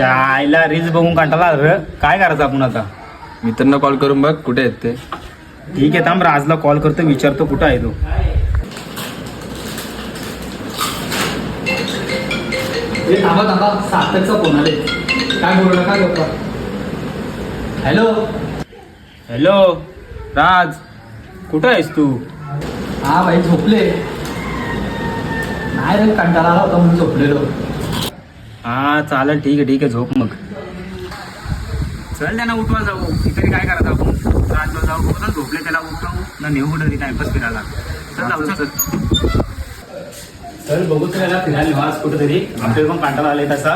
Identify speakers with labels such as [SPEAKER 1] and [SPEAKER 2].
[SPEAKER 1] आईला रील्स बघून कंटाळा आला रे. काय करायचं आपण आता?
[SPEAKER 2] मित्रांना कॉल करून बघ कुठे आहेत ते.
[SPEAKER 1] ठीक आहे, थांब राजला कॉल करतो, विचारतो कुठं आहे तो.
[SPEAKER 3] थांबा थांबा, सार्थकचा फोन आले. काय बोलू नका गप्पा. हॅलो.
[SPEAKER 1] हॅलो राज, कुठं आहेस तू?
[SPEAKER 3] हा भाई, झोपले. नाही रे, कंटाळा आला होता म्हणून झोपलेलो.
[SPEAKER 1] हा चालेल, ठीक आहे झोप मग. चल त्यांना उठवा, जाऊ तरी काय करायचं आपण. राजला जाऊ बघू ना, झोपले त्याला उठवू ना, नेऊ कुठं टाइमपास फिरायला. चल जाऊ चल. चल बघू त्याला फिरायला आज कुठेतरी, आपल्याला पण कंटाळा आलाय तसा.